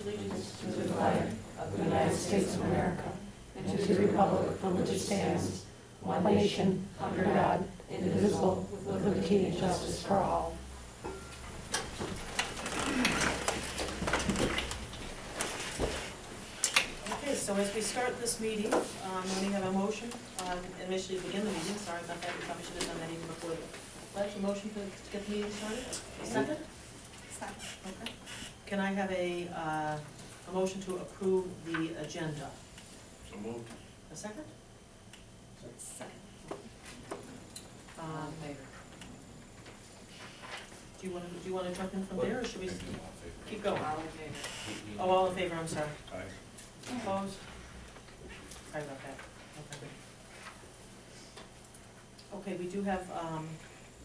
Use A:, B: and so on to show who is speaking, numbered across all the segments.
A: allegiance to the flag of the United States of America and to the republic for which it stands, one nation, under God, indivisible, with liberty and justice for all.
B: Okay, so as we start this meeting, we have a motion, initially to begin the meeting. Sorry about that, we probably should have done that even before the pledge. A motion to get the meeting started? A second?
C: Second.
B: Okay. Can I have a motion to approve the agenda?
D: So moved.
B: A second?
C: Second.
B: Do you want to jump in from there, or should we keep going?
C: All in favor?
B: Oh, all in favor, I'm sorry.
D: Aye.
B: Opposed? Sorry about that. Okay, we do have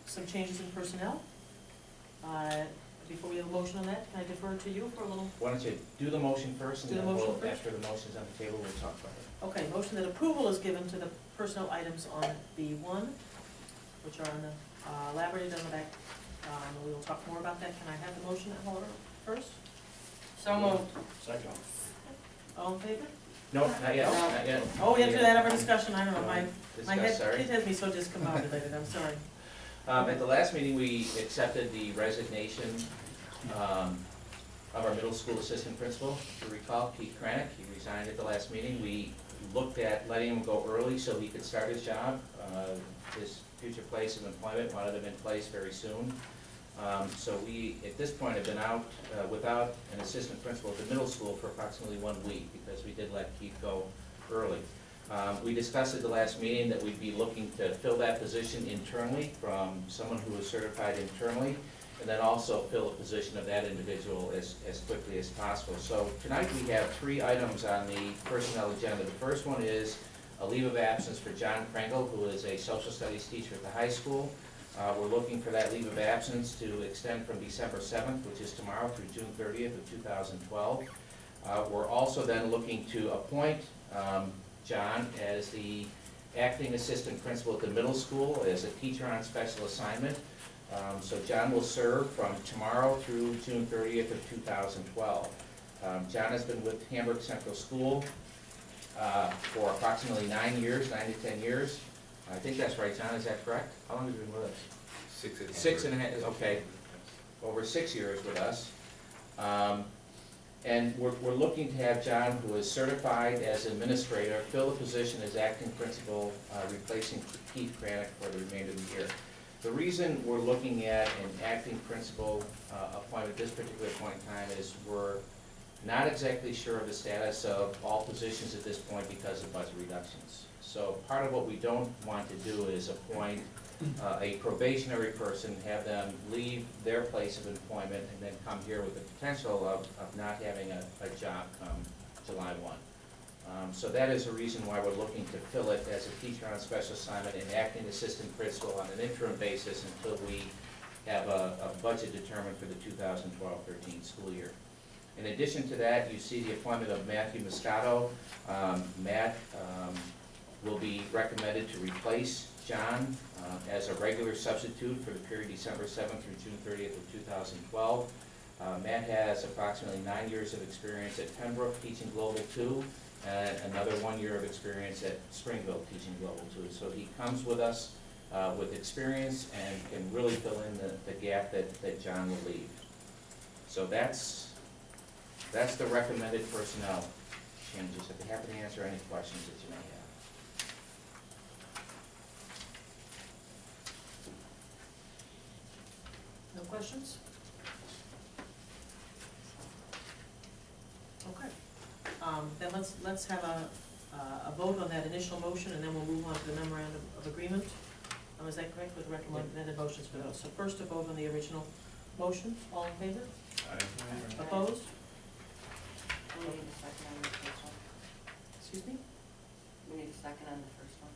B: some changes in personnel. Before we have a motion on that, can I defer to you for a little?
E: Why don't you do the motion first, and
B: Do the
E: then
B: motion
E: we'll,
B: first?
E: after the motion's on the table, we'll talk about it.
B: Okay, motion that approval is given to the personnel items on B1, which are in the, elaborated on the back. We will talk more about that. Can I have the motion in order first?
C: So moved.
D: Second.
B: All in favor?
E: No, not yet, not yet.
B: Oh, we have to do that over discussion. I don't know, my
E: Discuss, sorry.
B: it has me so discombobulated, I'm sorry.
E: At the last meeting, we accepted the resignation of our middle school assistant principal. If you recall, Keith Kranick, he resigned at the last meeting. We looked at letting him go early so he could start his job. His future place of employment wanted him in place very soon. So we, at this point, have been out without an assistant principal at the middle school for approximately 1 week because we did let Keith go early. We discussed at the last meeting that we'd be looking to fill that position internally from someone who is certified internally, and then also fill a position of that individual as quickly as possible. So tonight we have 3 items on the personnel agenda. The first one is a leave of absence for John Kringle, who is a social studies teacher at the high school. We're looking for that leave of absence to extend from December 7th, which is tomorrow, through June 30th of 2012. We're also then looking to appoint John as the acting assistant principal at the middle school as a teacher on special assignment. So John will serve from tomorrow through June 30th of 2012. John has been with Hamburg Central School for approximately 9 years, 9 to 10 years. I think that's right, John, is that correct? How long have you been with us? 6 and a half, okay. Over 6 years with us. And we're looking to have John, who is certified as administrator, fill the position as acting principal, replacing Keith Kranick for the remainder of the year. The reason we're looking at an acting principal appointment at this particular point in time is we're not exactly sure of the status of all positions at this point because of budget reductions. So part of what we don't want to do is appoint a probationary person, have them leave their place of employment, and then come here with the potential of not having a job come July 1. So that is the reason why we're looking to fill it as a teacher on special assignment and acting assistant principal on an interim basis until we have a budget determined for the 2012-13 school year. In addition to that, you see the appointment of Matthew Moscato. Matt will be recommended to replace John as a regular substitute for the period December 7th through June 30th of 2012. Matt has approximately 9 years of experience at Pembroke teaching Global 2, and another 1 year of experience at Springville teaching Global 2. So he comes with us with experience and can really fill in the gap that John will leave. So that's the recommended personnel changes. I'd be happy to answer any questions that you may have.
B: No questions? Okay. Then let's have a vote on that initial motion, and then we'll move on to the memorandum of agreement. Is that correct, with recommended motions for those? So first a vote on the original motion. All in favor?
D: Aye.
B: Opposed?
C: We need a second on the first one.
B: Excuse me?
C: We need a second on the first one.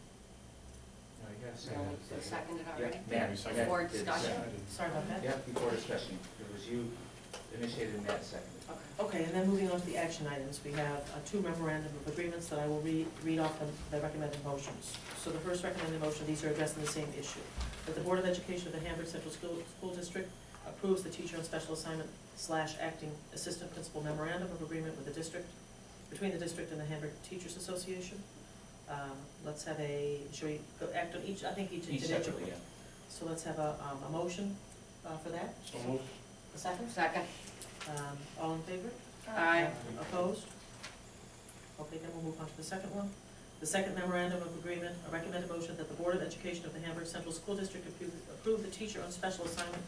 E: No, you gotta say
C: No,
E: that.
C: we seconded
E: Yeah,
C: already?
E: Matt.
C: Before
E: Matt did
C: discussion?
E: second.
B: Sorry about that.
E: Yeah, before discussion. It was you initiated and Matt seconded.
C: Okay.
B: Okay, and then moving on to the action items, we have 2 memorandum of agreements that I will read off the recommended motions. So the first recommended motion, these are addressing the same issue. That the Board of Education of the Hamburg Central School District approves the teacher on special assignment / acting assistant principal memorandum of agreement with the district, between the district and the Hamburg Teachers Association. Let's have should we go act on each, I think each individually.
E: separately, yeah.
B: So let's have a motion for that.
D: So moved.
B: A second?
C: Second.
B: All in favor?
C: Aye.
B: Opposed? Okay, then we'll move on to the second one. The second memorandum of agreement, a recommended motion that the Board of Education of the Hamburg Central School District approve the teacher on special assignment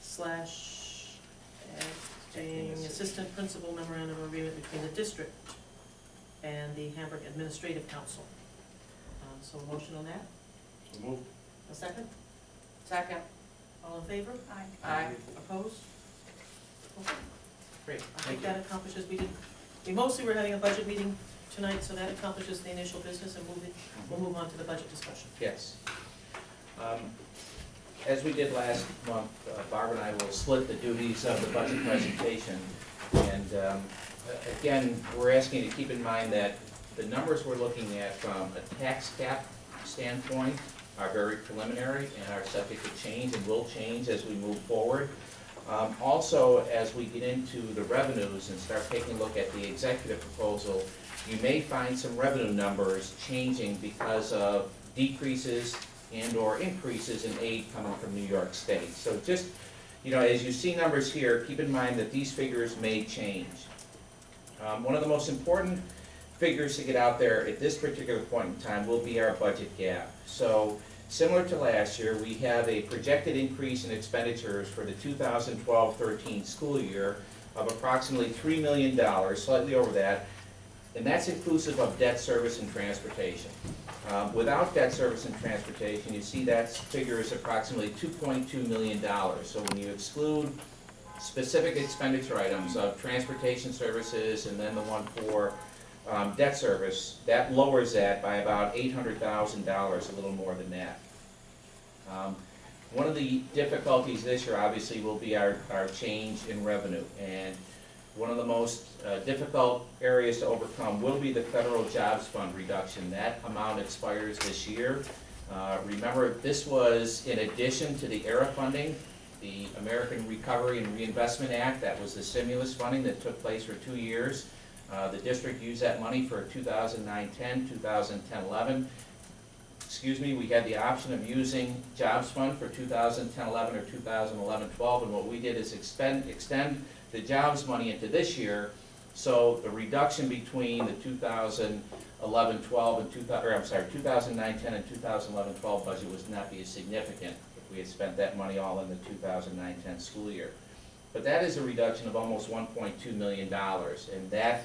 B: / acting assistant principal memorandum of agreement between the district and the Hamburg Administrative Council. So a motion on that?
D: So moved.
B: A second?
C: Second.
B: All in favor?
C: Aye.
B: Opposed? Okay.
E: Great,
B: I
E: thank
B: think
E: you.
B: that accomplishes, we mostly were having a budget meeting tonight, so that accomplishes the initial business, and we'll move on to the budget discussion.
E: Yes. As we did last month, Barb and I will split the duties of the budget presentation. And again, we're asking you to keep in mind that the numbers we're looking at from a tax cap standpoint are very preliminary and are subject to change and will change as we move forward. Also, as we get into the revenues and start taking a look at the executive proposal, you may find some revenue numbers changing because of decreases and/or increases in aid coming from New York State. So just, as you see numbers here, keep in mind that these figures may change. One of the most important figures to get out there at this particular point in time will be our budget gap. So similar to last year, we have a projected increase in expenditures for the 2012-13 school year of approximately $3 million, slightly over that, and that's inclusive of debt service and transportation. Without debt service and transportation, you see that figure is approximately $2.2 million. So when you exclude specific expenditure items of transportation services and then the one for debt service, that lowers that by about $800,000, a little more than that. One of the difficulties this year obviously will be our change in revenue, and one of the most difficult areas to overcome will be the federal jobs fund reduction. That amount expires this year. Remember, this was in addition to the ERA funding, the American Recovery and Reinvestment Act. That was the stimulus funding that took place for 2 years. The district used that money for 2009-10, 2010-11. Excuse me, we had the option of using Jobs Fund for 2010-11 or 2011-12, and what we did is extend the jobs money into this year, so the reduction between the 2011-12 and 2009-10 and 2011-12 budget would not be as significant if we had spent that money all in the 2009-10 school year. But that is a reduction of almost $1.2 million, and that,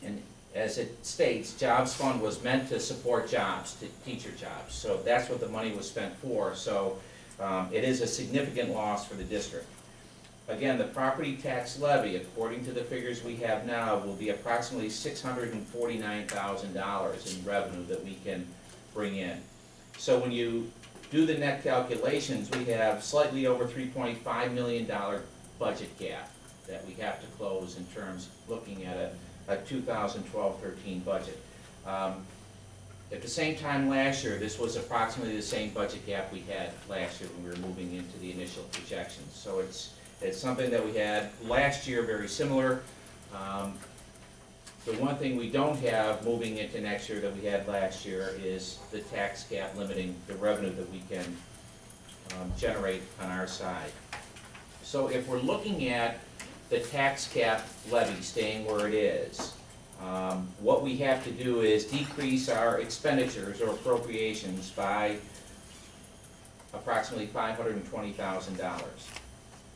E: and as it states, Jobs Fund was meant to support jobs, to teacher jobs, so that's what the money was spent for. So it is a significant loss for the district. Again, the property tax levy, according to the figures we have now, will be approximately $649,000 in revenue that we can bring in. So when you do the net calculations, we have slightly over $3.5 million budget gap that we have to close in terms of looking at a 2012-13 budget. At the same time last year, this was approximately the same budget gap we had last year when we were moving into the initial projections. So it's something that we had last year, very similar. The one thing we don't have moving into next year that we had last year is the tax cap limiting the revenue that we can generate on our side. So if we're looking at the tax cap levy staying where it is, what we have to do is decrease our expenditures or appropriations by approximately $520,000.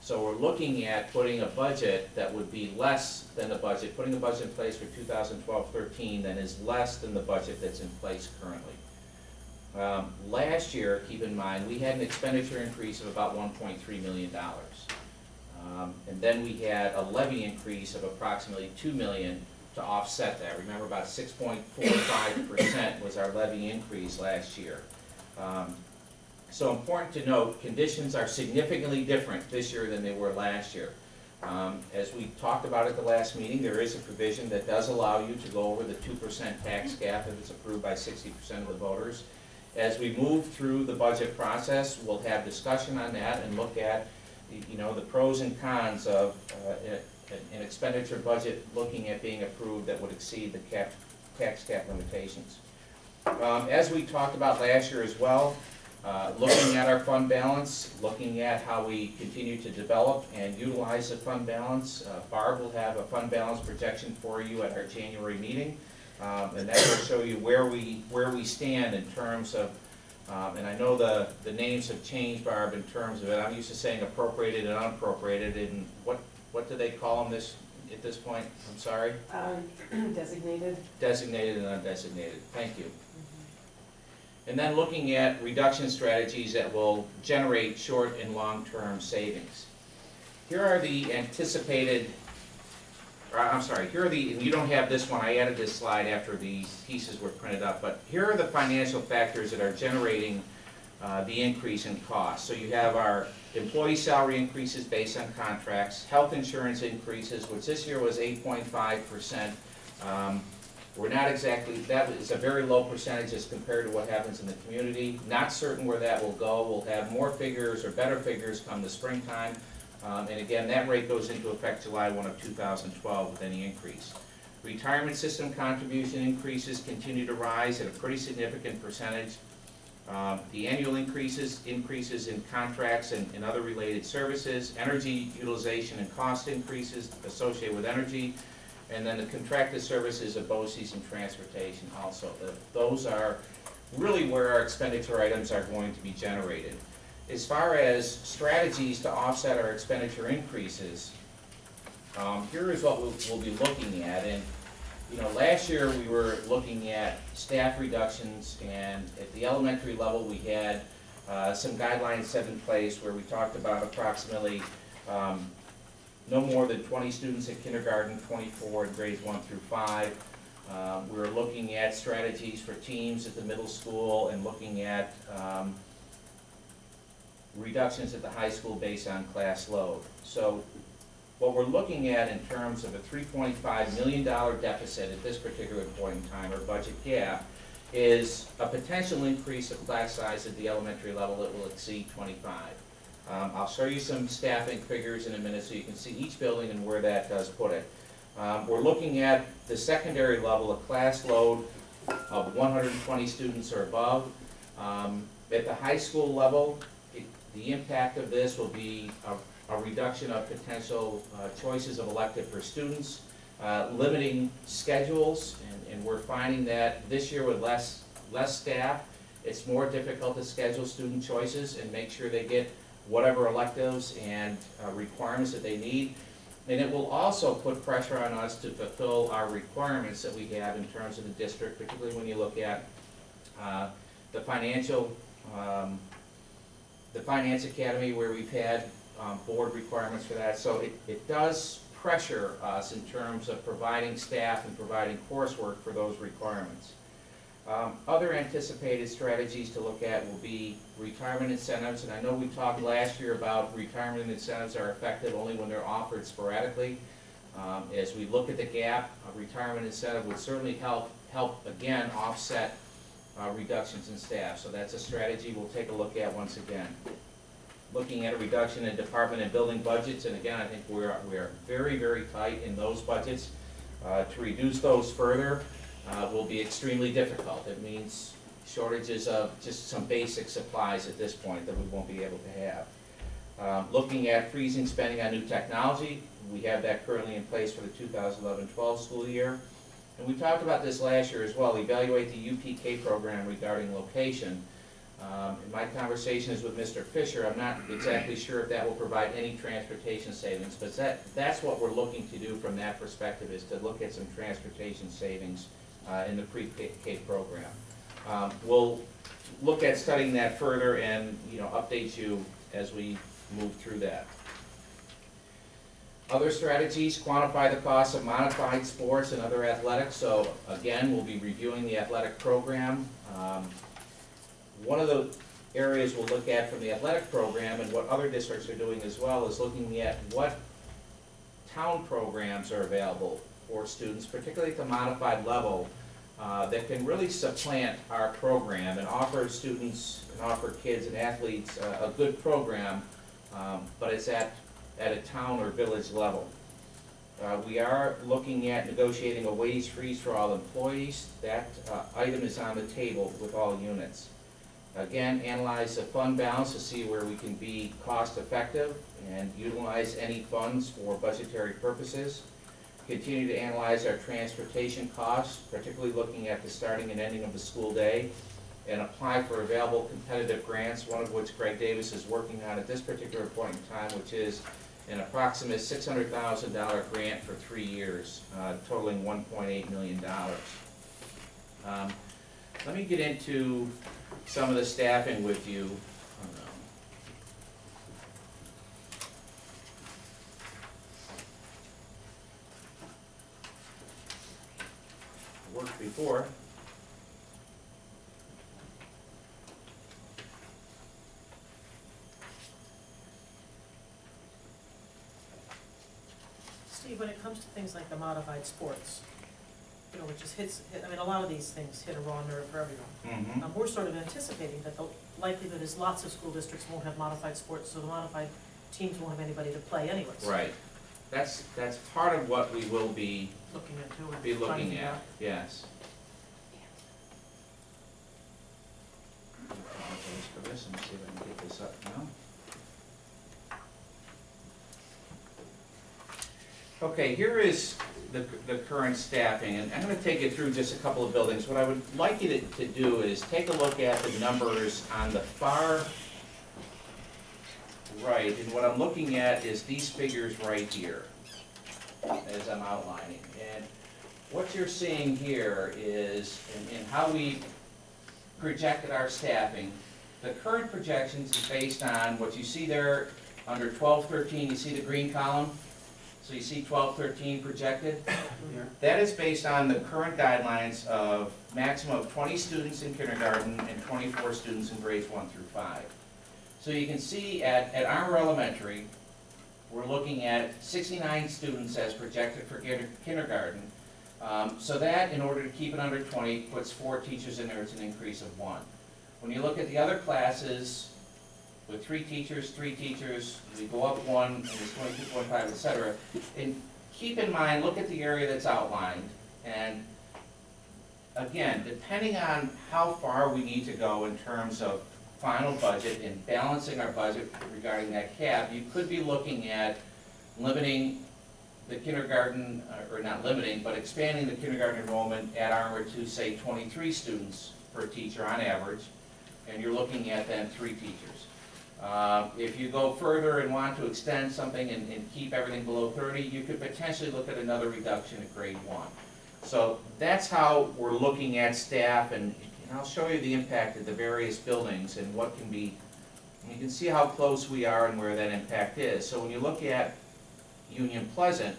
E: So we're looking at putting a budget that would be less than the budget, putting a budget in place for 2012-13 that is less than the budget that's in place currently. Last year, keep in mind, we had an expenditure increase of about $1.3 million. And then we had a levy increase of approximately $2 million to offset that. Remember, about 6.45% was our levy increase last year. So important to note, conditions are significantly different this year than they were last year. As we talked about at the last meeting, there is a provision that does allow you to go over the 2% tax cap if it's approved by 60% of the voters. As we move through the budget process, we'll have discussion on that and look at, you know, the pros and cons of an expenditure budget looking at being approved that would exceed the tax cap limitations. As we talked about last year as well, looking at our fund balance, looking at how we continue to develop and utilize the fund balance. Barb will have a fund balance projection for you at our January meeting, and that will show you where we stand in terms of, and I know the names have changed, Barb, in terms of it. I'm used to saying appropriated and unappropriated, and what do they call them at this point? I'm sorry?
A: Designated.
E: Designated and undesignated. Thank you. And then looking at reduction strategies that will generate short and long-term savings. Here are the anticipated, and you don't have this one, I added this slide after the pieces were printed up, but here are the financial factors that are generating the increase in cost. So you have our employee salary increases based on contracts, health insurance increases, which this year was 8.5%. We're not exactly, that is a very low percentage as compared to what happens in the community. Not certain where that will go. We'll have more figures or better figures come the springtime. And again, that rate goes into effect July 1 of 2012 with any increase. Retirement system contribution increases continue to rise at a pretty significant percentage. The annual increases in contracts and other related services, energy utilization and cost increases associated with energy, and then the contracted services of BOCES and transportation also. Those are really where our expenditure items are going to be generated. As far as strategies to offset our expenditure increases, here is what we'll be looking at. And you know, last year we were looking at staff reductions, and at the elementary level we had some guidelines set in place where we talked about approximately no more than 20 students in kindergarten, 24 in grades 1 through 5. We were looking at strategies for teams at the middle school and looking at reductions at the high school based on class load. So what we're looking at in terms of a $3.5 million deficit at this particular point in time, or budget gap, is a potential increase of class size at the elementary level that will exceed 25. I'll show you some staffing figures in a minute so you can see each building and where that does put it. We're looking at the secondary level, a class load of 120 students or above. At the high school level, the impact of this will be a reduction of potential choices of elective for students, limiting schedules, and we're finding that this year with less staff, it's more difficult to schedule student choices and make sure they get whatever electives and requirements that they need. And it will also put pressure on us to fulfill our requirements that we have in terms of the district, particularly when you look at the Finance Academy, where we've had board requirements for that. So it does pressure us in terms of providing staff and providing coursework for those requirements. Other anticipated strategies to look at will be retirement incentives, and I know we talked last year about retirement incentives are effective only when they're offered sporadically. As we look at the gap, a retirement incentive would certainly help again offset reductions in staff. So that's a strategy we'll take a look at once again. Looking at a reduction in department and building budgets, and again, I think we are very, very tight in those budgets. To reduce those further will be extremely difficult. It means shortages of just some basic supplies at this point that we won't be able to have. Looking at freezing spending on new technology, we have that currently in place for the 2011-12 school year. And we talked about this last year as well, evaluate the UPK program regarding location. In my conversations with Mr. Fisher, I'm not exactly sure if that will provide any transportation savings, but that's what we're looking to do from that perspective, is to look at some transportation savings in the pre-K program. We'll look at studying that further and update you as we move through that. Other strategies, quantify the cost of modified sports and other athletics. So again, we'll be reviewing the athletic program. One of the areas we'll look at from the athletic program and what other districts are doing as well is looking at what town programs are available for students, particularly at the modified level, that can really supplant our program and offer students and offer kids and athletes a good program, but it's at a town or village level. We are looking at negotiating a wage freeze for all employees. That item is on the table with all units. Again, analyze the fund balance to see where we can be cost effective and utilize any funds for budgetary purposes. Continue to analyze our transportation costs, particularly looking at the starting and ending of the school day, and apply for available competitive grants, one of which Greg Davis is working on at this particular point in time, which is an approximate $600,000 grant for 3 years, totaling $1.8 million. Let me get into some of the staffing with you. Worked before.
B: Steve, when it comes to things like the modified sports, you know, which just I mean, a lot of these things hit a raw nerve for everyone. We're sort of anticipating that the likelihood is lots of school districts won't have modified sports, so the modified teams won't have anybody to play anyways.
E: Right. That's part of what we will be
B: Looking into and
E: be
B: trying to
E: looking
B: figure
E: at,
B: out.
E: yes. I apologize for this. Let me see if I can get this up now. Okay, here is the current staffing, and I'm going to take you through just a couple of buildings. What I would like you to do is take a look at the numbers on the far right, and what I'm looking at is these figures right here, as I'm outlining. And what you're seeing here is, in how we projected our staffing, the current projections is based on what you see there under 12-13, you see the green column? So you see 12-13 projected? That is based on the current guidelines of maximum of 20 students in kindergarten and 24 students in grades 1 through 5. So you can see at Armour Elementary, we're looking at 69 students as projected for kindergarten. So that, in order to keep it under 20, puts 4 teachers in there. It's an increase of 1. When you look at the other classes, with 3 teachers, we go up 1, and it's 22.5, etc. And keep in mind, look at the area that's outlined. And again, depending on how far we need to go in terms of final budget and balancing our budget regarding that cap, you could be looking at limiting the kindergarten, or not limiting, but expanding the kindergarten enrollment at Armour to, say, 23 students per teacher on average, and you're looking at then 3 teachers. If you go further and want to extend something and keep everything below 30, you could potentially look at another reduction at grade 1. So that's how we're looking at staff, and I'll show you the impact of the various buildings and what can be, and you can see how close we are and where that impact is. So when you look at Union Pleasant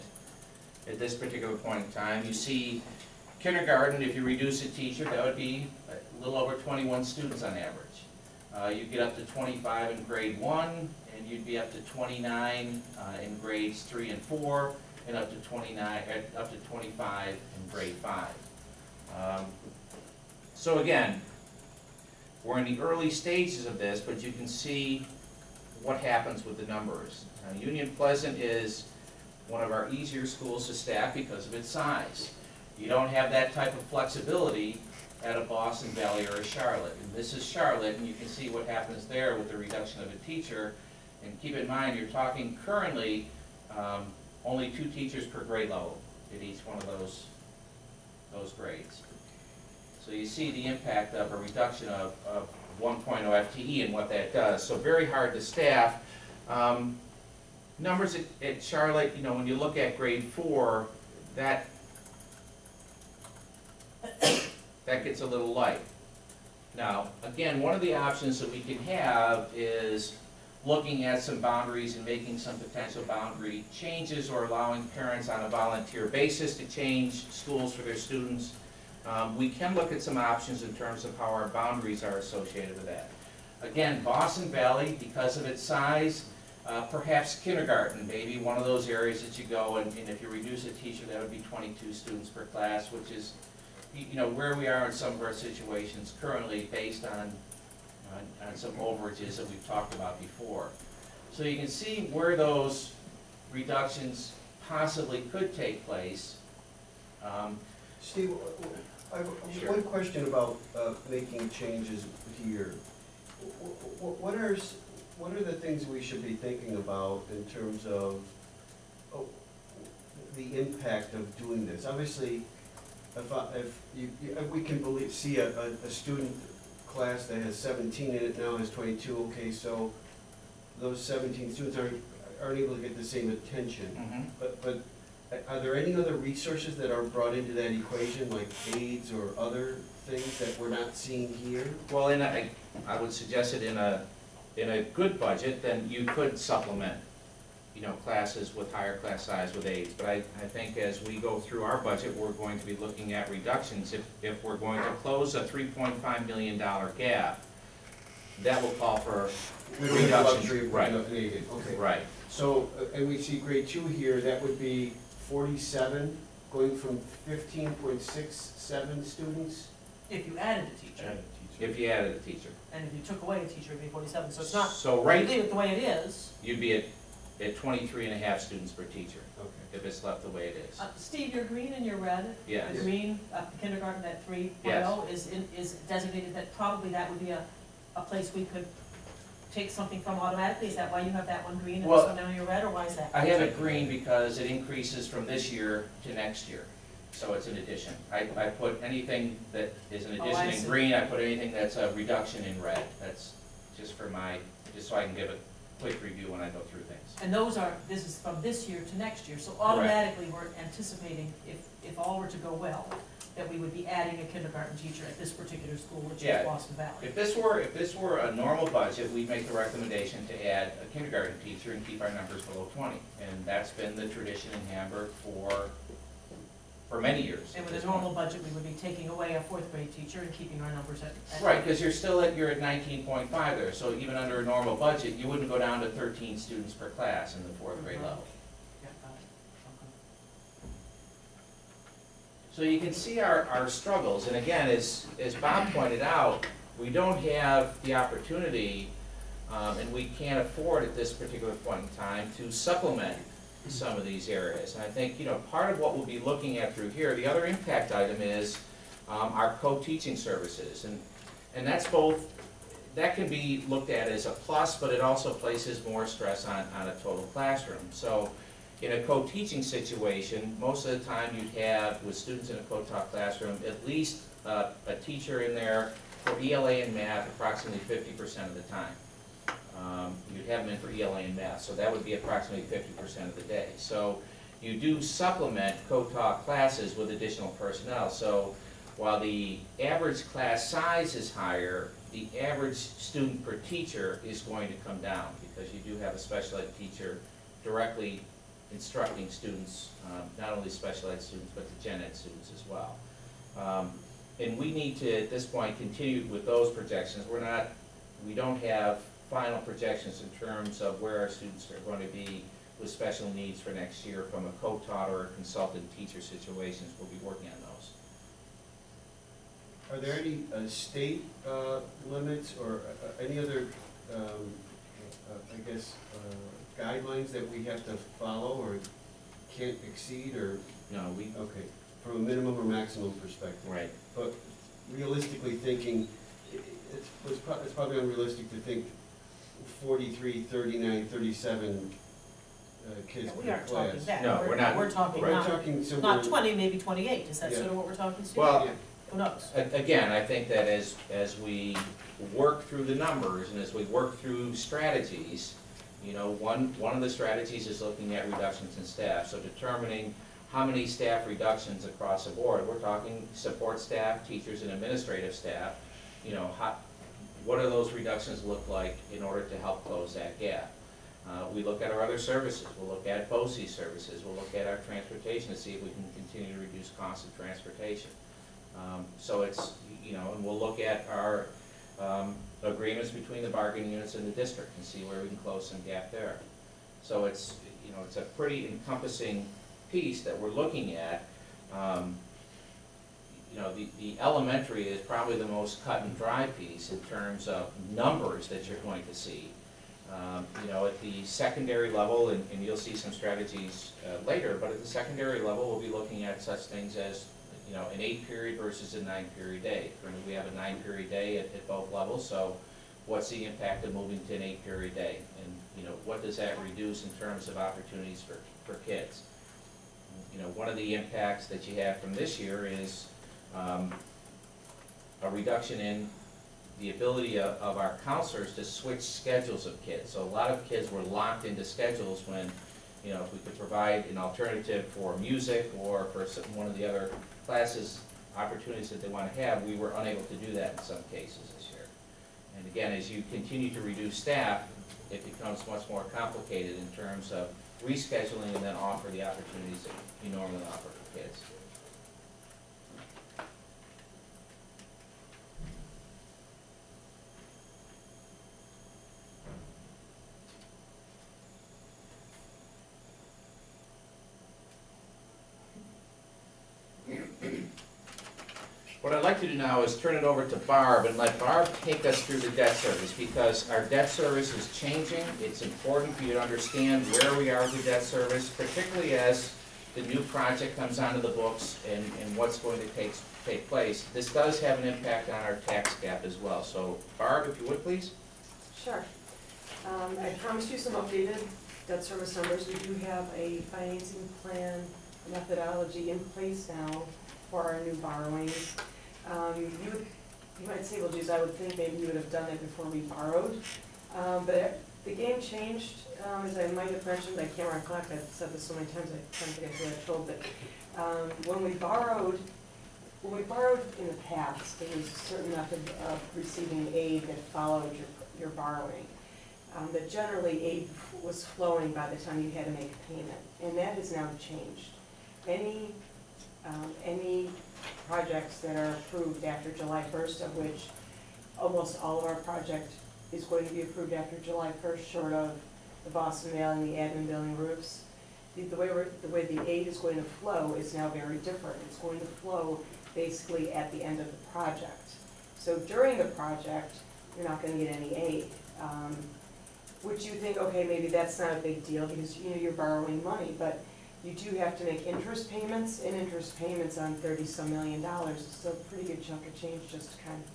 E: at this particular point in time, you see kindergarten, if you reduce a teacher, that would be a little over 21 students on average. You get up to 25 in grade 1, and you'd be up to 29 in grades 3 and 4, and up to 25 in grade 5. So again, we're in the early stages of this, but you can see what happens with the numbers. Union Pleasant is one of our easier schools to staff because of its size. You don't have that type of flexibility at a Boston Valley or a Charlotte. And this is Charlotte, and you can see what happens there with the reduction of a teacher. And keep in mind, you're talking currently only 2 teachers per grade level at each one of those grades. So you see the impact of a reduction of 1.0 FTE and what that does. So very hard to staff. Numbers at Charlotte, you know, when you look at grade 4, that gets a little light. Now, again, one of the options that we can have is looking at some boundaries and making some potential boundary changes, or allowing parents on a volunteer basis to change schools for their students. We can look at some options in terms of how our boundaries are associated with that. Again, Boston Valley, because of its size, perhaps kindergarten, maybe one of those areas that you go, and if you reduce a teacher, that would be 22 students per class, which is, you know, where we are in some of our situations currently based on some overages that we've talked about before. So you can see where those reductions possibly could take place.
F: Steve, I have
E: Sure.
F: one question about making changes here. What are the things we should be thinking about in terms of the impact of doing this? Obviously, if we can see a student class that has 17 in it now has 22, okay, so those 17 students aren't able to get the same attention. But are there any other resources that are brought into that equation, like aids or other things that we're not seeing here?
E: Well, I would suggest it in a good budget, then you could supplement, you know, classes with higher class size with aids. But I think as we go through our budget, we're going to be looking at reductions. If we're going to close a $3.5 million gap, that will call for
F: We don't have the
E: reductions.
F: luxury of
E: Right.
F: aided, okay.
E: Right.
F: So, and we see grade 2 here, that would be 47, going from 15.67 students?
B: If you added a teacher,
E: If you added a teacher.
B: and if you took away a teacher, it'd be 47, so it's not,
E: So
B: you
E: right,
B: leave it the way it is.
E: you'd be at 23.5 students per teacher,
F: Okay.
E: if it's left the way it is.
B: Steve, your green and your red,
E: Yes.
B: the green, kindergarten at 3.0
E: Yes.
B: is designated that probably that would be a place we could take something from automatically. Is that why you have that one green and
E: Well,
B: this one now you're red, or why is that?
E: I have it green because it increases from this year to next year, so it's an addition. I put anything that is an
B: Oh, I
E: addition in
B: see.
E: green, I put anything that's a reduction in red. That's just so I can give a quick review when I go through things.
B: And this is from this year to next year, so automatically we're anticipating, if all were to go well, that we would be adding a kindergarten teacher at this particular school, which
E: Yeah.
B: is Boston Valley.
E: If this were a normal budget, we'd make the recommendation to add a kindergarten teacher and keep our numbers below 20. And that's been the tradition in Hamburg for many years.
B: And with a normal budget, we would be taking away a 4th grade teacher and keeping our numbers at.
E: Right, because you're at 19.5 there, so even under a normal budget, you wouldn't go down to 13 students per class in the 4th grade level.
B: Yeah, got it.
E: So you can see our struggles, and again, as Bob pointed out, we don't have the opportunity, and we can't afford at this particular point in time to supplement some of these areas. And I think, you know, part of what we'll be looking at through here, the other impact item is our co-teaching services. And that's both, that can be looked at as a plus, but it also places more stress on a total classroom. So in a co-teaching situation, most of the time you'd have, with students in a co-taught classroom, at least a teacher in there for ELA and math approximately 50% of the time. You'd have them in for ELA and math, so that would be approximately 50% of the day. So you do supplement co-taught classes with additional personnel. So while the average class size is higher, the average student per teacher is going to come down because you do have a special ed teacher directly instructing students, not only special ed students, but the gen ed students as well. And we need to, at this point, continue with those projections. We don't have final projections in terms of where our students are going to be with special needs for next year from a co-taught or a consultant teacher situations. We'll be working on those.
F: Are there any state limits or any other, I guess, guidelines that we have to follow or can't exceed, or?
E: No,
F: Okay, from a minimum or maximum perspective.
E: right.
F: But realistically thinking, it's probably unrealistic to think 43, 39, 37 kids
B: We
F: per
B: aren't talking
F: class.
B: that.
E: No, we're not.
B: We're talking
F: We're
B: not,
F: talking somewhere.
B: not 20, maybe 28. Is that
F: Yeah.
B: sort of what we're talking, Steve?
E: Well,
F: Yeah.
B: Who knows?
E: Again, I think that as we work through the numbers and as we work through strategies, you know, one of the strategies is looking at reductions in staff. So determining how many staff reductions across the board. We're talking support staff, teachers, and administrative staff. You know, what do those reductions look like in order to help close that gap? We look at our other services. We'll look at BOCES services. We'll look at our transportation to see if we can continue to reduce costs of transportation. So it's, you know, and we'll look at our agreements between the bargaining units and the district and see where we can close some gap there. So it's, you know, it's a pretty encompassing piece that we're looking at. you know, the elementary is probably the most cut and dry piece in terms of numbers that you're going to see. You know, at the secondary level, and you'll see some strategies later, but at the secondary level, we'll be looking at such things as, you know, an 8-period versus a 9-period day. Currently, we have a 9-period day at both levels, so what's the impact of moving to an 8-period day? And, you know, what does that reduce in terms of opportunities for kids? You know, one of the impacts that you have from this year is a reduction in the ability of our counselors to switch schedules of kids. So a lot of kids were locked into schedules when, you know, if we could provide an alternative for music or for one of the other classes, opportunities that they want to have, we were unable to do that in some cases this year. And again, as you continue to reduce staff, it becomes much more complicated in terms of rescheduling and then offer the opportunities that you normally offer for kids. What I'd like to do now is turn it over to Barb and let Barb take us through the debt service, because our debt service is changing. It's important for you to understand where we are with the debt service, particularly as the new project comes onto the books and what's going to take place. This does have an impact on our tax cap as well. So Barb, if you would, please.
A: Sure. I promised you some updated debt service numbers. We do have a financing plan methodology in place now for our new borrowings. You might say, well, geez, I would think maybe you would have done it before we borrowed. But the game changed, as I might have mentioned. I can't recollect, I've said this so many times, I can't forget who I told, but when we borrowed in the past, there was a certain method of receiving aid that followed your borrowing. That generally aid was flowing by the time you had to make a payment, and that has now changed. Any projects that are approved after July 1st, of which almost all of our project is going to be approved after July 1st, short of the Boston Vale and the admin building roofs. The way the aid is going to flow is now very different. It's going to flow basically at the end of the project. So during the project, you're not going to get any aid. Which you think, okay, maybe that's not a big deal because you know you're borrowing money, but you do have to make interest payments, and interest payments on $30-some million is still a pretty good chunk of change just to kind of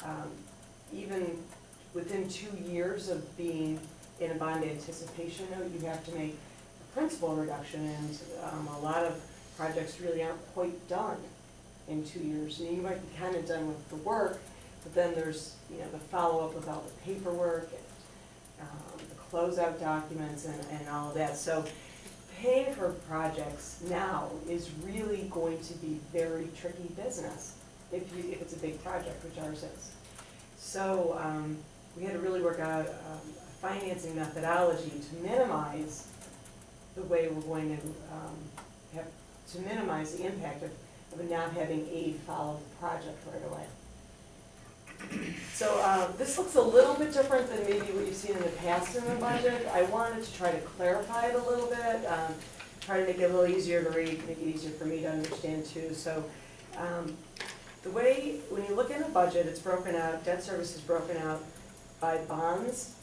A: find. Even within 2 years of being in a bond anticipation note, you have to make a principal reduction, and a lot of projects really aren't quite done in 2 years. And you might be kind of done with the work, but then there's the follow-up with all the paperwork, and the closeout documents, and all of that. So paying for projects now is really going to be very tricky business if it's a big project, which ours is. So we had to really work out a financing methodology to minimize the way we're going to minimize the impact of not having aid follow the project right away. So this looks a little bit different than maybe what you've seen in the past in the budget. I wanted to try to clarify it a little bit, try to make it a little easier to read, make it easier for me to understand too. So the way, when you look in the budget, it's broken out, debt service is broken out by bonds,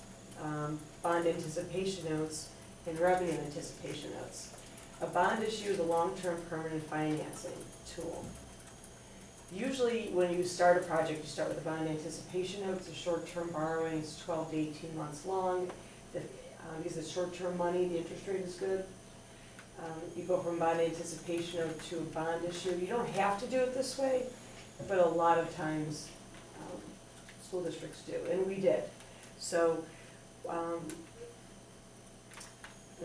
A: bond anticipation notes, and revenue anticipation notes. A bond issue is a long-term permanent financing tool. Usually when you start a project, you start with a bond anticipation note. It's a short-term borrowing. It's 12 to 18 months long. Because it's short-term money, the interest rate is good. You go from bond anticipation note to a bond issue. You don't have to do it this way, but a lot of times school districts do, and we did. So I'm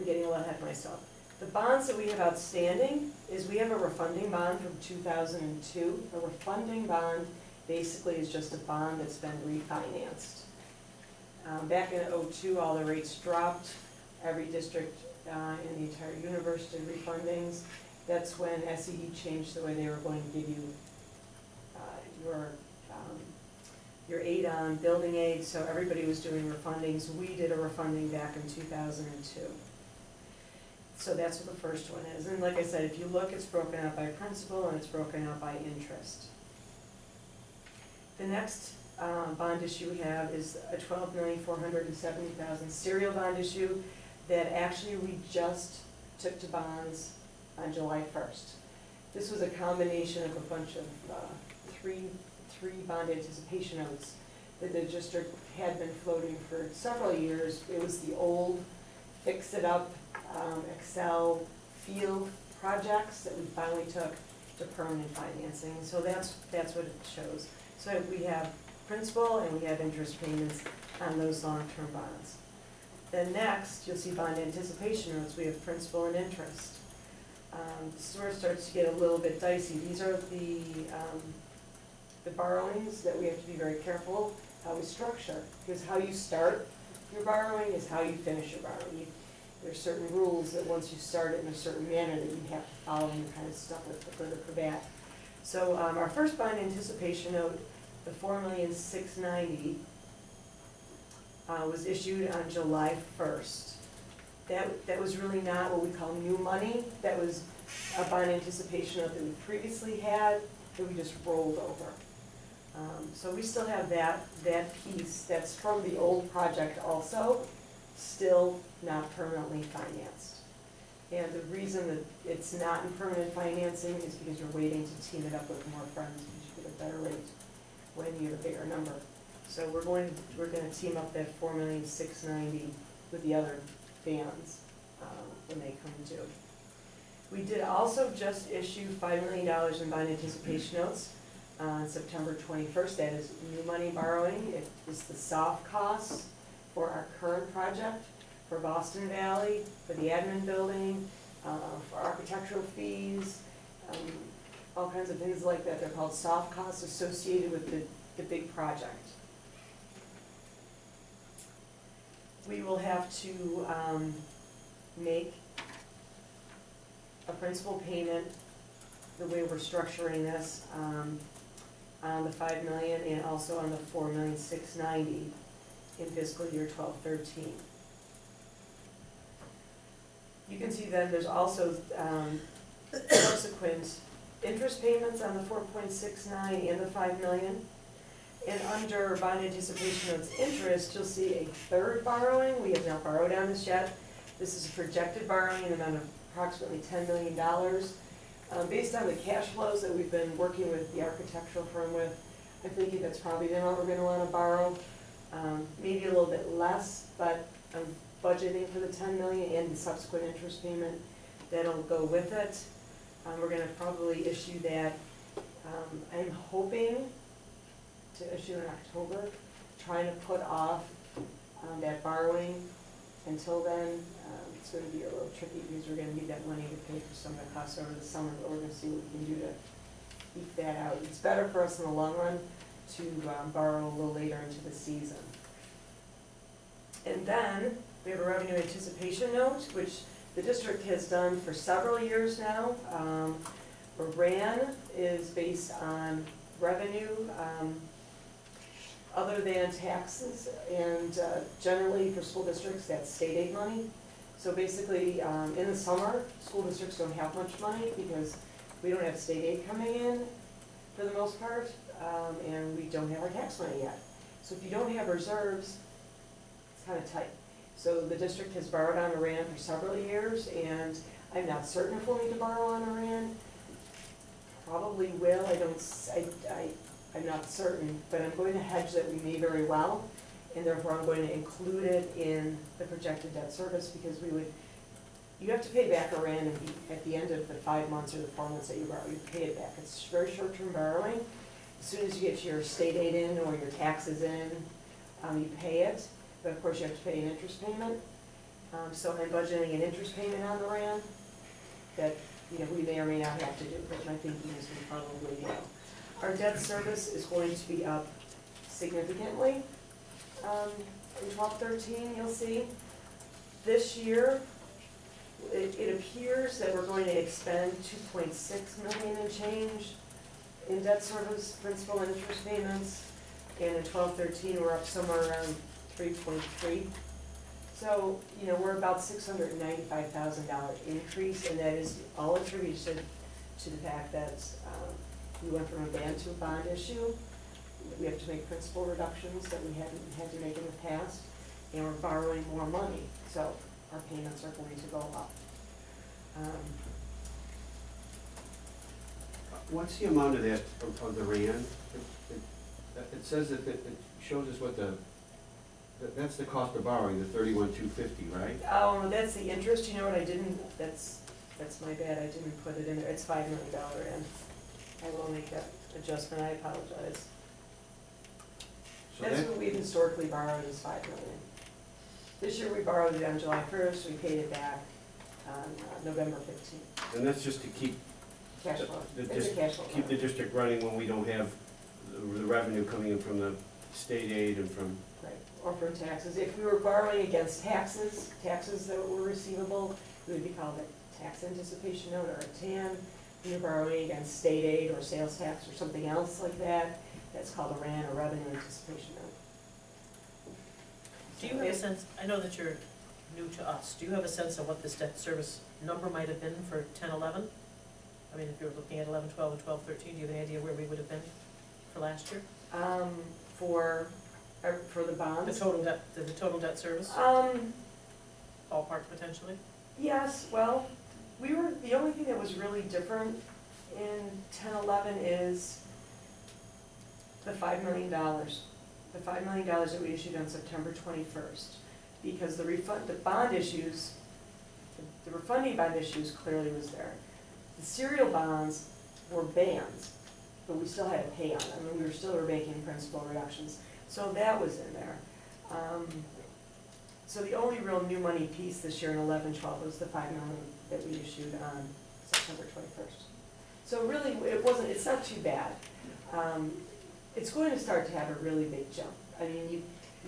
A: getting a little ahead of myself. The bonds that we have outstanding is we have a refunding bond from 2002. A refunding bond basically is just a bond that's been refinanced. Back in '02, all the rates dropped. Every district in the entire universe did refundings. That's when SED changed the way they were going to give you your aid on building aid. So everybody was doing refundings. We did a refunding back in 2002. So that's what the first one is, and like I said, if you look, it's broken out by principal and it's broken out by interest. The next bond issue we have is a $12,470,000 serial bond issue that actually we just took to bonds on July 1st. This was a combination of a bunch of three bond anticipation notes that the district had been floating for several years. It was the old fix-it-up Excel field projects that we finally took to permanent financing. So that's what it shows. So we have principal and we have interest payments on those long-term bonds. Then next, you'll see bond anticipation notes. We have principal and interest. This is where it starts to get a little bit dicey. These are the borrowings that we have to be very careful how we structure, because how you start your borrowing is how you finish your borrowing. There's certain rules that once you start it in a certain manner that you have to follow, and you're kind of stuck with for good or for bad. So our first bond anticipation note, the $4,690,000, was issued on July 1st. That was really not what we call new money. That was a bond anticipation note that we previously had that we just rolled over. So we still have that piece that's from the old project also, still not permanently financed. And the reason that it's not in permanent financing is because you're waiting to team it up with more funds because you get a better rate when you have a bigger number. So we're going to team up that $4,690,000 with the other bands when they come due. We did also just issue $5 million in bond anticipation notes on September 21st. That is new money borrowing. It is the soft costs for our current project, for Boston Valley, for the admin building, for architectural fees, all kinds of things like that. They're called soft costs associated with the big project. We will have to make a principal payment the way we're structuring this on the $5 million and also on the $4,690,000 in fiscal year 12-13. You can see then there's also subsequent interest payments on the 4.69 and the $5 million. And under bond anticipation notes interest, you'll see a third borrowing. We have not borrowed on this yet. This is a projected borrowing in the amount of approximately $10 million. Based on the cash flows that we've been working with the architectural firm with, I'm thinking that's probably the amount we're going to want to borrow. Maybe a little bit less, but I'm budgeting for the $10 million and the subsequent interest payment that'll go with it. We're going to probably issue that. I'm hoping to issue in October, trying to put off that borrowing until then. It's going to be a little tricky because we're going to need that money to pay for some of the costs over the summer, but we're going to see what we can do to eke that out. It's better for us in the long run to borrow a little later into the season. And then we have a revenue anticipation note, which the district has done for several years now. RAN is based on revenue other than taxes, and generally for school districts that's state aid money. So basically in the summer, school districts don't have much money because we don't have state aid coming in for the most part, and we don't have our tax money yet. So if you don't have reserves, it's kind of tight. So the district has borrowed on a RAN for several years, and I'm not certain if we'll need to borrow on a RAN. Probably will. I'm not certain, but I'm going to hedge that we may very well, and therefore I'm going to include it in the projected debt service because you have to pay back a RAN at the end of the 5 months or the 4 months that you borrow. You pay it back. It's very short-term borrowing. As soon as you get your state aid in or your taxes in, you pay it. But of course you have to pay an interest payment. So I'm budgeting an interest payment on the RAN that we may or may not have to do, but my thinking is we probably will. Our debt service is going to be up significantly in 12-13, you'll see. This year, it appears that we're going to expend $2.6 million and change in debt service, principal and interest payments, and in 12-13 we're up somewhere around 3.3. So, we're about $695,000 increase, and that is all attributed to the fact that we went from a ban to a bond issue. We have to make principal reductions that we hadn't had to make in the past, and we're borrowing more money, so our payments are going to go up.
F: What's the amount of that, of the RAN? It says that, it shows us what that's the cost of borrowing, the $31,250, right?
A: Oh, that's the interest, you know what, I didn't, that's my bad, I didn't put it in there, it's $5 million in. I will make that adjustment, I apologize.
F: So
A: That's
F: that,
A: what we've historically borrowed is $5 million. This year we borrowed it on July 1st, we paid it back on November 15th.
F: and that's just to keep,
A: Cash flow,
F: the
A: it's a cash flow.
F: keep the district running when we don't have the revenue coming in from the state aid and from,
A: Right, or from taxes. If we were borrowing against taxes that were receivable, it would be called a tax anticipation note or a TAN. If we were borrowing against state aid or sales tax or something else like that, that's called a RAN, or revenue anticipation note.
B: Do you have a sense, I know that you're new to us, do you have a sense of what this debt service number might have been for 10-11? I mean, if you were looking at 11-12 and 12-13, do you have any idea where we would have been for last year?
A: For the bonds?
B: The total debt service, ballpark potentially?
A: Yes, well, the only thing that was really different in 10-11 is the $5 million. The $5 million that we issued on September 21st. Because the refunding bond issues clearly was there. The serial bonds were banned, but we still had to pay on them, and we were making principal reductions. So that was in there. So the only real new money piece this year in 11-12 was the $5 million that we issued on September 21st. So really, it's not too bad. It's going to start to have a really big jump. I mean, you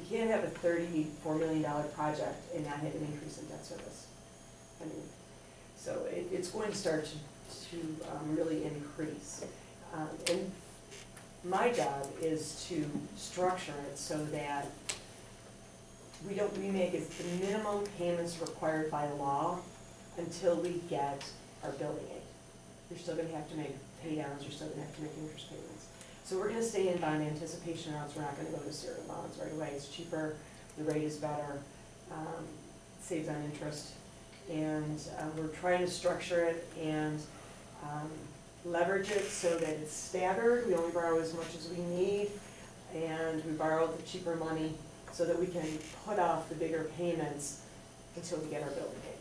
A: can't have a $34 million project and not have an increase in debt service. I mean, so it's going to start to really increase. And my job is to structure it so that we make the minimum payments required by law until we get our building aid. You're still gonna have to make pay downs, you're still gonna have to make interest payments. So we're gonna stay in bond anticipation notes, we're not gonna go to serial bonds right away. It's cheaper, the rate is better, saves on interest. And we're trying to structure it and leverage it so that it's staggered. We only borrow as much as we need, and we borrow the cheaper money so that we can put off the bigger payments until we get our building aid.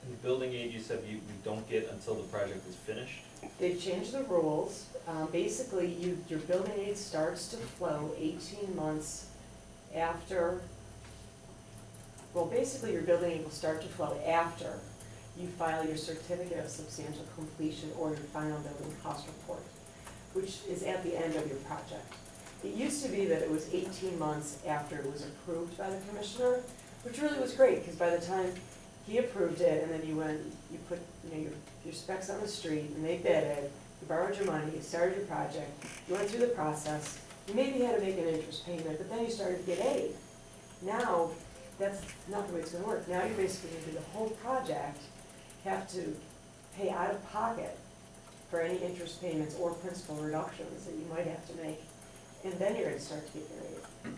G: And the building aid, you said you don't get until the project is finished?
A: They've changed the rules. Basically, your building aid starts to flow 18 months after, well, basically your building aid will start to flow after you file your certificate of substantial completion or your final building cost report, which is at the end of your project. It used to be that it was 18 months after it was approved by the commissioner, which really was great, because by the time he approved it, and then you put your specs on the street, and they bid it, you borrowed your money, you started your project, you went through the process, you maybe had to make an interest payment, but then you started to get aid. Now, that's not the way it's gonna work. Now you're basically gonna do the whole project, have to pay out of pocket for any interest payments or principal reductions that you might have to make, and then you're gonna start to get your aid.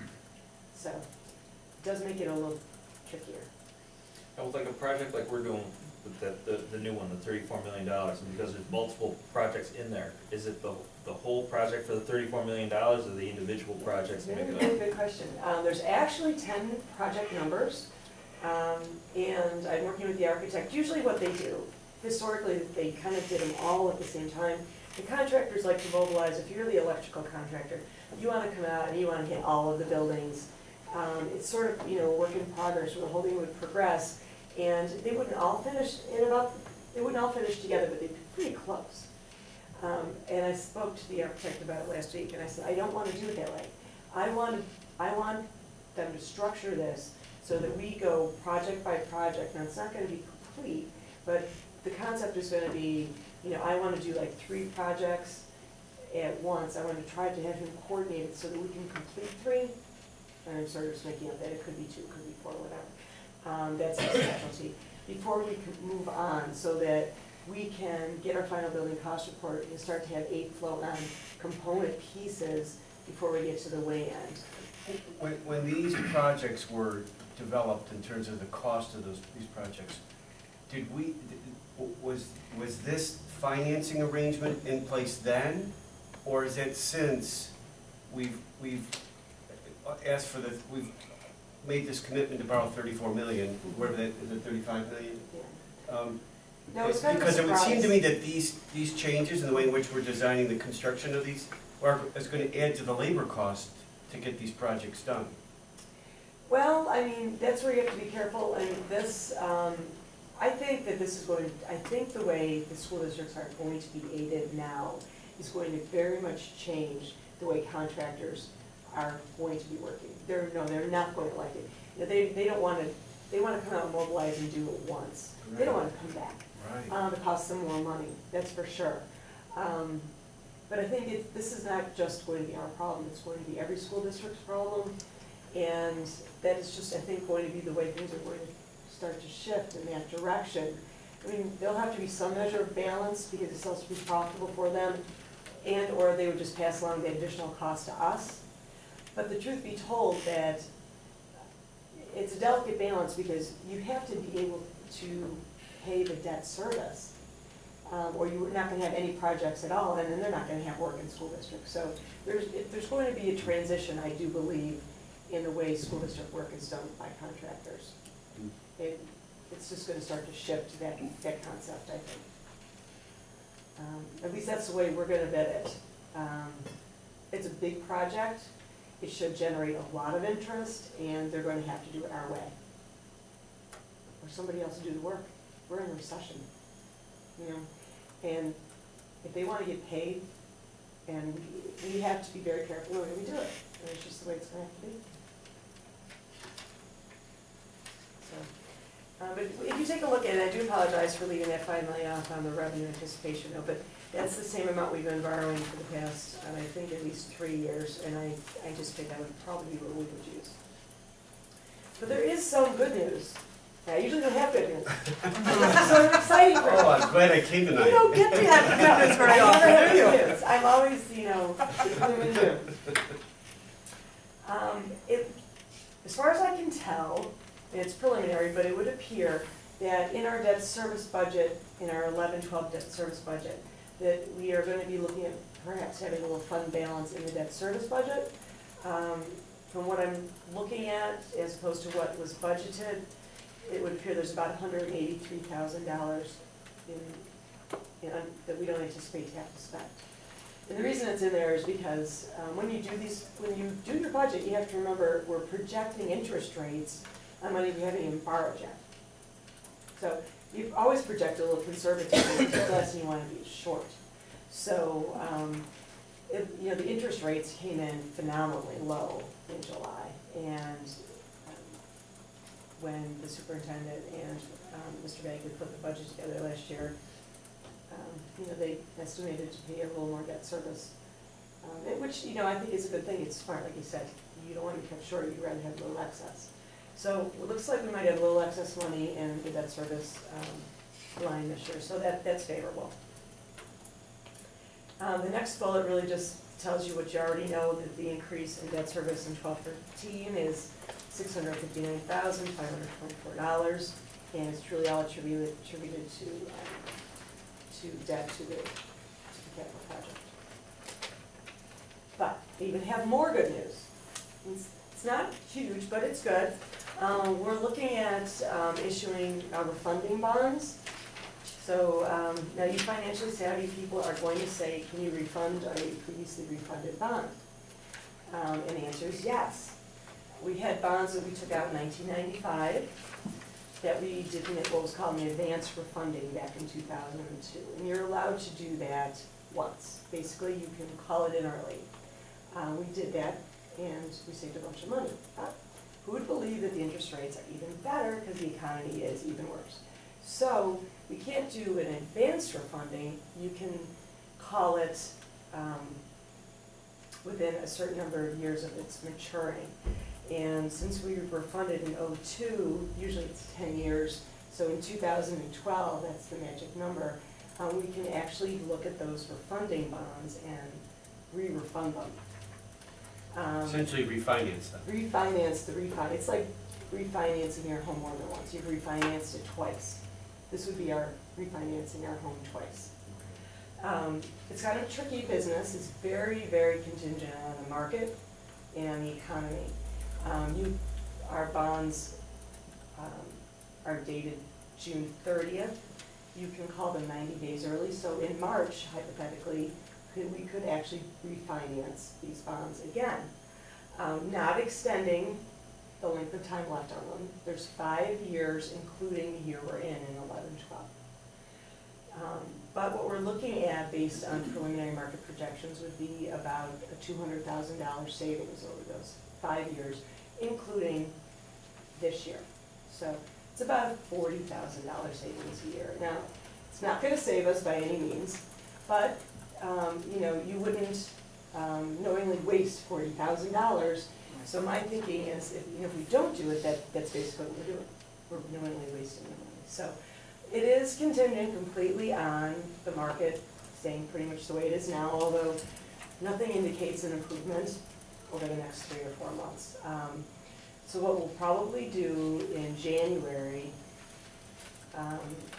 A: So, it does make it a little trickier.
G: And with like a project like we're doing with the new one, the $34 million, and because there's multiple projects in there, is it the whole project for the $34 million or the individual projects?
A: Very, very good question. There's actually 10 project numbers, and I'm working with the architect. Usually what they do, historically, they kind of did them all at the same time. The contractors like to mobilize. If you're the electrical contractor, you want to come out and you want to hit all of the buildings. It's sort of, work in progress. We're hoping it would progress, and they wouldn't all finish together, but they'd be pretty close. And I spoke to the architect about it last week, and I said, I don't want to do it that way. I want them to structure this so that we go project by project. Now, it's not going to be complete, but the concept is going to be, I want to do like 3 projects at once. I want to try to have him coordinate it so that we can complete 3, and I'm sort of just making up that it could be 2, could be 4, whatever. That's our specialty. Before we can move on, so that we can get our final building cost report and start to have aid flow on component pieces before we get to the way end.
F: When these projects were developed in terms of the cost of these projects, was this financing arrangement in place then? Or is it since we've asked for we've made this commitment to borrow 34 million, whatever that, is it 35 million?
A: Yeah. No, it's kind of a
F: because it would seem to me
A: surprise.
F: that these changes in the way in which we're designing the construction of these is going to add to the labor cost to get these projects done.
A: Well, I mean, that's where you have to be careful, and this, I think that this is going, I think the way the school districts are going to be aided now is going to very much change the way contractors are going to be working. They're not going to like it. You know, they don't want to, they want to come out and mobilize and do it once. They don't want to come back.
F: Right.
A: It costs them more money, that's for sure. But I think this is not just going to be our problem, it's going to be every school district's problem. And that is just, I think, going to be the way things are going to start to shift in that direction. I mean, there'll have to be some measure of balance because it still has to be profitable for them, and or they would just pass along the additional cost to us. But the truth be told, that it's a delicate balance because you have to be able to pay the debt service, or you're not going to have any projects at all, and then they're not going to have work in school districts. So there's going to be a transition, I do believe, in the way school district work is done by contractors. It's just going to start to shift to that concept, I think. At least that's the way we're going to vet it. It's a big project. It should generate a lot of interest, and they're going to have to do it our way. Or somebody else do the work. We're in a recession, you know, and if they want to get paid, and we have to be very careful when we do it, and it's just the way it's going to have to be. So, but if you take a look at it, I do apologize for leaving that $5 million off on the revenue anticipation note, but that's the same amount we've been borrowing for the past, I think, at least 3 years, and I just think that would probably be what we would use. But there is some good news. I usually don't have good news. So I'm excited for
F: Oh, I'm glad I came tonight.
A: You don't get to have good news very often, do you? I'm always, you know, gloom and doom. As far as I can tell, and it's preliminary, but it would appear that in our debt service budget, in our 11-12 debt service budget, that we are going to be looking at perhaps having a little fund balance in the debt service budget. From what I'm looking at, as opposed to what was budgeted, it would appear there's about $183,000 that we don't anticipate to have to spend. And the reason it's in there is because when you do your budget, you have to remember we're projecting interest rates on money we haven't even borrowed yet. So you always project a little conservatively because less you want to be short. So you know, the interest rates came in phenomenally low in July, and when the superintendent and Mr. Bagley put the budget together last year, you know, they estimated to pay a little more debt service, which, you know, I think is a good thing. It's smart, like you said. You don't want to be kept short, you'd rather have a little excess. So it looks like we might have a little excess money in the debt service line this year, so that's favorable. The next bullet really just tells you what you already know, that the increase in debt service in 12-13 is $659,524, and it's truly all attributed to debt to the capital project. But they even have more good news. It's not huge, but it's good. We're looking at issuing refunding bonds. So now you financially savvy people are going to say, can you refund a previously refunded bond? And the answer is yes. We had bonds that we took out in 1995 that we did what was called an advance refunding back in 2002. And you're allowed to do that once. Basically, you can call it in early. We did that, and we saved a bunch of money. Who would believe that the interest rates are even better because the economy is even worse? So we can't do an advanced refunding. You can call it within a certain number of years of its maturing. And since we were funded in '02, usually it's 10 years, so in 2012, that's the magic number, we can actually look at those refunding bonds and re-refund them.
H: Essentially refinance them.
A: Refinance the refi, it's like refinancing your home more than once, you've refinanced it twice. This would be our refinancing our home twice. It's kind of a tricky business, it's very, very contingent on the market and the economy. Our bonds are dated June 30th. You can call them 90 days early, so in March, hypothetically, we could actually refinance these bonds again. Not extending the length of time left on them. There's 5 years, including the year we're in 11-12. But what we're looking at, based on preliminary market projections, would be about a $200,000 savings over those 5 years, including this year. So it's about a $40,000 savings a year. Now, it's not going to save us by any means, but you know, you wouldn't knowingly waste $40,000. So my thinking is, if we don't do it, that's basically what we're doing. We're knowingly wasting the money. So it is contingent completely on the market staying pretty much the way it is now, although nothing indicates an improvement over the next 3 or 4 months. So what we'll probably do in January,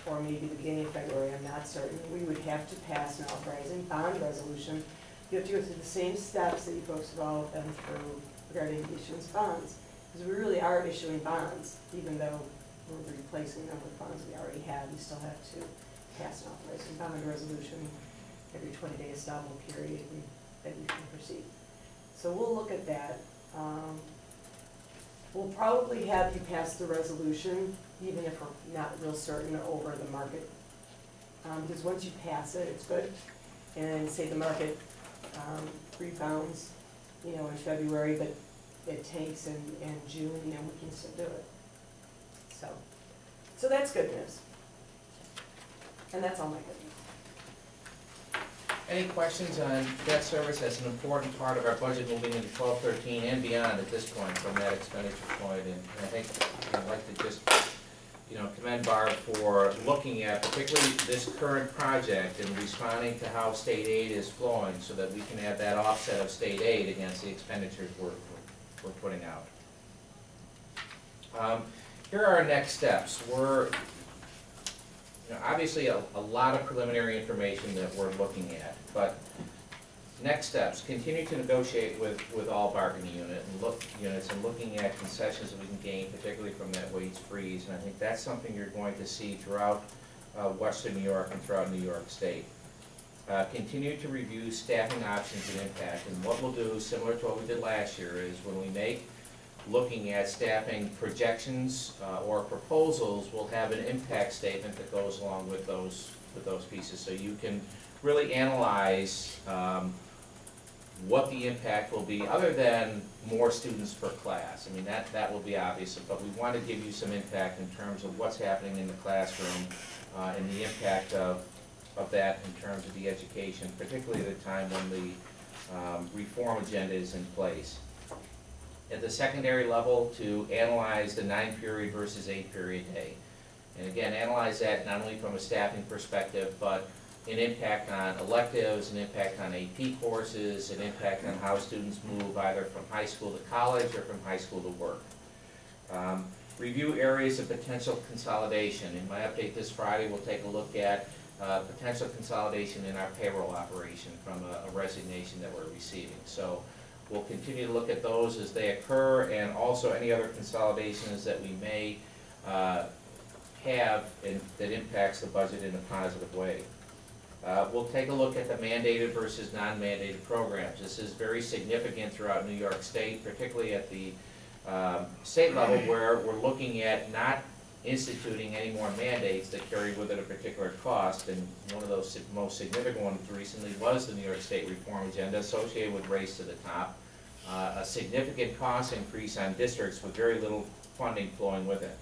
A: or maybe the beginning of February, I'm not certain, we would have to pass an authorizing bond resolution. You have to go through the same steps that you folks have all been through regarding the issuance of bonds, because we really are issuing bonds, even though we're replacing them with bonds we already have. You still have to pass an authorizing bond resolution every 20-day estable period, and then you can proceed. So we'll look at that. We'll probably have you pass the resolution, even if we're not real certain over the market. Because once you pass it, it's good. And say the market rebounds, you know, in February, but it tanks in June, you know, we can still do it. So that's good news. And that's all my good news.
E: Any questions on debt service as an important part of our budget moving into 12-13 and beyond at this point from that expenditure point? And I think I'd like to just, you know, commend Barb for looking at particularly this current project and responding to how state aid is flowing so that we can have that offset of state aid against the expenditures we're putting out. Here are our next steps. We're, you know, obviously a lot of preliminary information that we're looking at, but next steps, continue to negotiate with all bargaining units and looking at concessions that we can gain, particularly from that wage freeze, and I think that's something you're going to see throughout Western New York and throughout New York State. Continue to review staffing options and impact, and what we'll do, similar to what we did last year, is when we make looking at staffing projections or proposals, we'll have an impact statement that goes along with those pieces. So you can really analyze what the impact will be, other than more students per class. I mean, that will be obvious, but we want to give you some impact in terms of what's happening in the classroom and the impact of that in terms of the education, particularly at a time when the reform agenda is in place. At the secondary level, to analyze the 9-period versus 8-period day. And again, analyze that not only from a staffing perspective, but an impact on electives, an impact on AP courses, an impact on how students move either from high school to college or from high school to work. Review areas of potential consolidation. In my update this Friday, we'll take a look at potential consolidation in our payroll operation from a resignation that we're receiving. So we'll continue to look at those as they occur, and also any other consolidations that we may have that impacts the budget in a positive way. We'll take a look at the mandated versus non-mandated programs. This is very significant throughout New York State, particularly at the state level, where we're looking at not instituting any more mandates that carry with it a particular cost. And one of those most significant ones recently was the New York State reform agenda associated with Race to the Top. A significant cost increase on districts with very little funding flowing with it.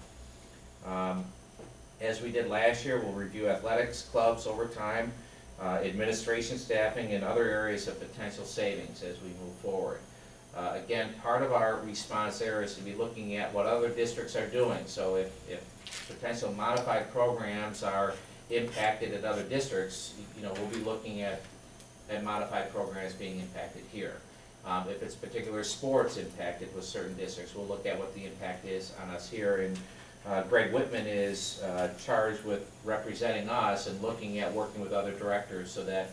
E: As we did last year, we'll review athletics, clubs, overtime, administration staffing, and other areas of potential savings as we move forward. Again, part of our response there is to be looking at what other districts are doing. So if potential modified programs are impacted at other districts, we'll be looking at modified programs being impacted here. If it's particular sports impacted with certain districts, we'll look at what the impact is on us here. And Greg Whitman is charged with representing us and looking at working with other directors so that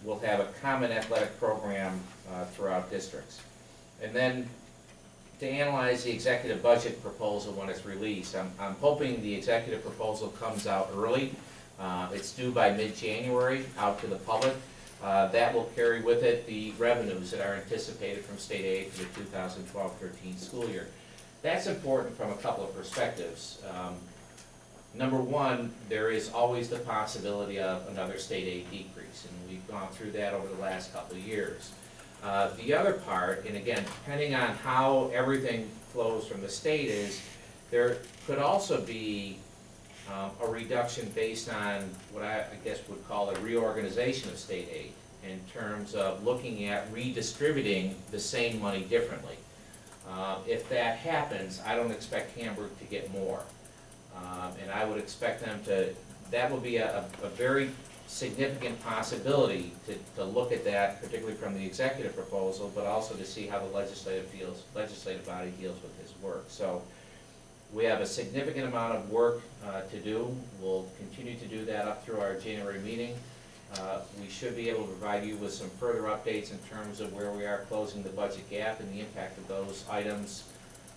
E: we'll have a common athletic program throughout districts. And then to analyze the executive budget proposal when it's released, I'm hoping the executive proposal comes out early. It's due by mid-January out to the public. That will carry with it the revenues that are anticipated from state aid for the 2012-13 school year. That's important from a couple of perspectives. Number one, there is always the possibility of another state aid decrease, and we've gone through that over the last couple of years. The other part, and again, depending on how everything flows from the state, is there could also be a reduction based on what I guess would call a reorganization of state aid in terms of looking at redistributing the same money differently. If that happens, I don't expect Hamburg to get more. And I would expect them to, that would be a very significant possibility to look at that, particularly from the executive proposal, but also to see how the legislative body deals with his work. So we have a significant amount of work to do. We'll continue to do that up through our January meeting. We should be able to provide you with some further updates in terms of where we are closing the budget gap and the impact of those items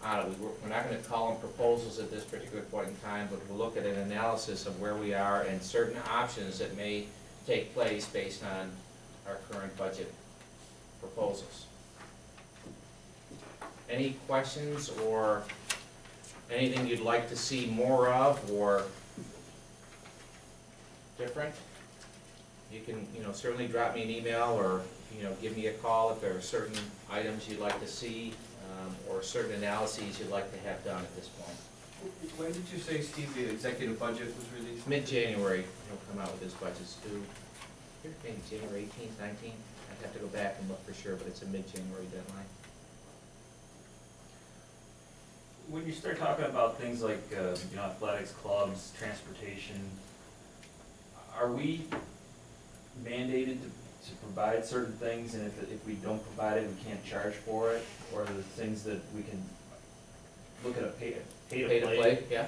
E: on it. We're not going to call them proposals at this particular point in time, but we'll look at an analysis of where we are and certain options that may take place based on our current budget proposals. Any questions or anything you'd like to see more of or different? You can, certainly drop me an email or, give me a call if there are certain items you'd like to see or certain analyses you'd like to have done at this point.
F: When did you say, Steve, the executive budget was released?
E: Mid-January, he'll come out with his budgets due, maybe January 18th, 19th. I'd have to go back and look for sure, but it's a mid-January deadline.
G: When you start talking about things like, athletics, clubs, transportation, are we mandated to provide certain things, and if we don't provide it, we can't charge for it? Or are there things that we can look at a pay to play?
E: Yeah.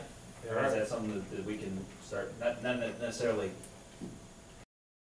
G: Or is that something that we can start, not necessarily